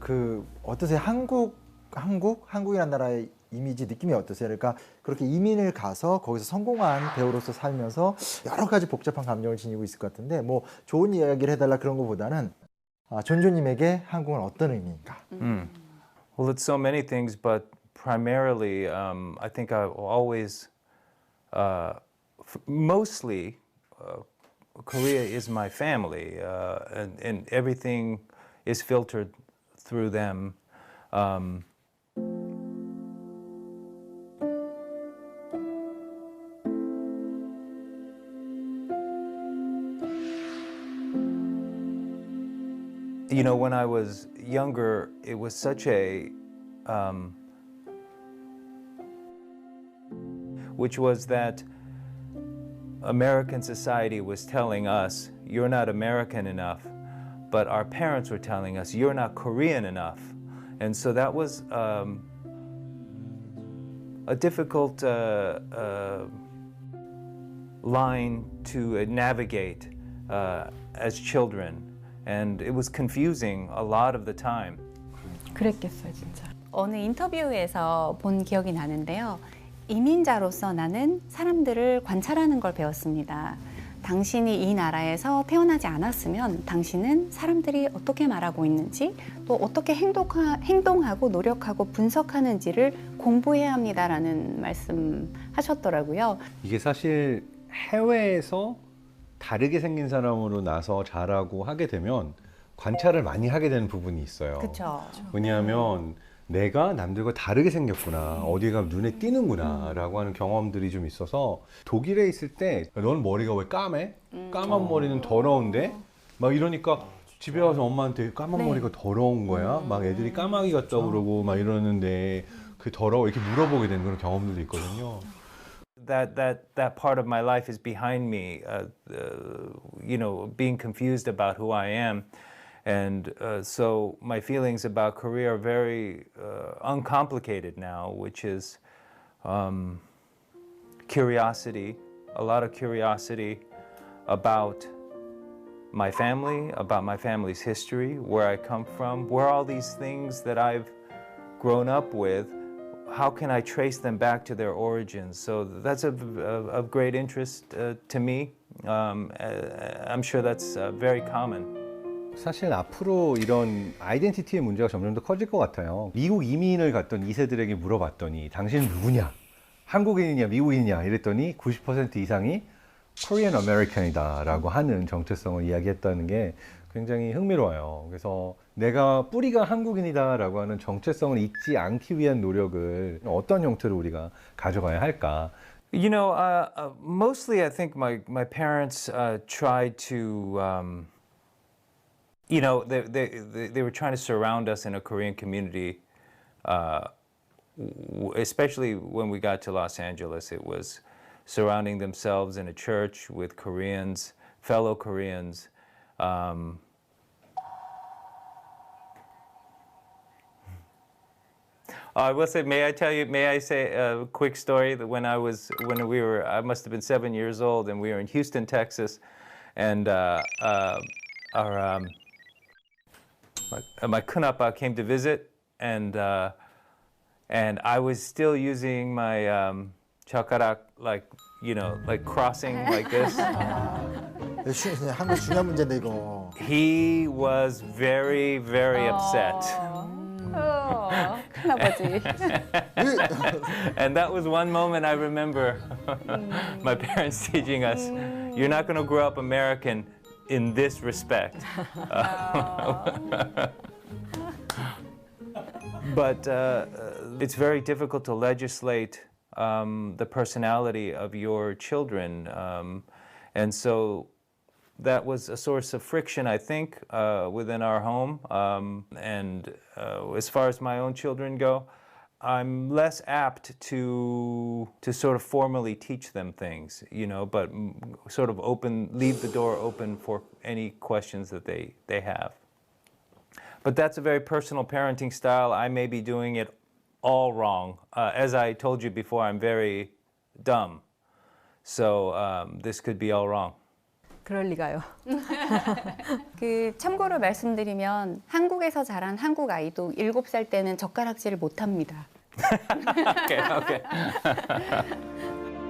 그 어떠세요? 한국이라는 나라의 이미지 느낌이 어떠세요? 그러니까 그렇게 이민을 가서 거기서 성공한 배우로서 살면서 여러 가지 복잡한 감정을 지니고 있을 것 같은데 뭐 좋은 이야기를 해달라 그런 것보다는 존조님에게 한국은 어떤 의미인가? Well, it's so many things, but primarily, I think I've always, mostly, Korea is my family, and everything is filtered through them. You know, when I was younger, it was such a, which was that American society was telling us, you're not American enough, but our parents were telling us, you're not Korean enough. And so that was a difficult line to navigate as children. And it was confusing a lot of the time. 그랬겠어요, 진짜. 어느 인터뷰에서 본 기억이 나는데요. 이민자로서 나는 사람들을 관찰하는 걸 배웠습니다. 당신이 이 나라에서 태어나지 않았으면 당신은 사람들이 어떻게 말하고 있는지 또 어떻게 행동하고 노력하고 분석하는지를 공부해야 합니다라는 말씀하셨더라고요. 이게 사실 해외에서 다르게 생긴 사람으로 나서 자라고 하게 되면 관찰을 많이 하게 되는 부분이 있어요. 그렇죠. 왜냐하면 내가 남들과 다르게 생겼구나, 어디가 눈에 띄는구나 라고 하는 경험들이 좀 있어서 독일에 있을 때 넌 머리가 왜 까매? 까만 머리는 더러운데? 막 이러니까 집에 와서 엄마한테 까만 머리가 더러운 거야? 막 애들이 까마귀 같다고 그러고 막 이러는데 그 더러워 이렇게 물어보게 되는 그런 경험들도 있거든요. That part of my life is behind me, you know, being confused about who I am. And so my feelings about Korea are very uncomplicated now, which is curiosity, a lot of curiosity about my family, about my family's history, where I come from, where all these things that I've grown up with, how can I trace them back to their origins? So that's of great interest to me. I'm sure that's very common. 사실 앞으로 이런 아이덴티티의 문제가 점점 더 커질 것 같아요. 미국 이민을 갔던 2세들에게 물어봤더니 당신은 누구냐? 한국인이냐 미국인이냐 이랬더니 90% 이상이 Korean American이다 라고 하는 정체성을 이야기했다는 게 굉장히 흥미로워요. 그래서 내가 뿌리가 한국인이다 라고 하는 정체성을 잊지 않기 위한 노력을 어떤 형태로 우리가 가져가야 할까? You know, mostly I think my parents tried to, you know, they were trying to surround us in a Korean community, especially when we got to Los Angeles. It was surrounding themselves in a church with Koreans, fellow Koreans. I will say, may I say a quick story that I must have been 7 years old and we were in Houston, Texas, and my 큰아빠 came to visit, and I was still using my 젓가락, like, you know, like crossing like this. 한국 중요한 문제인데 이거. He was very, very upset. 큰아버지. And that was one moment I remember my parents teaching us, you're not going to grow up American in this respect. But it's very difficult to legislate the personality of your children. And so that was a source of friction, I think, within our home. And as far as my own children go, I'm less apt to sort of formally teach them things, you know, but sort of leave the door open for any questions that they have. But that's a very personal parenting style. I may be doing it all wrong. As I told you before, I'm very dumb. So this could be all wrong. 그럴 리가요. 그 참고로 말씀드리면 한국에서 자란 한국 아이도 7살 때는 젓가락질을 못 합니다. Okay, okay.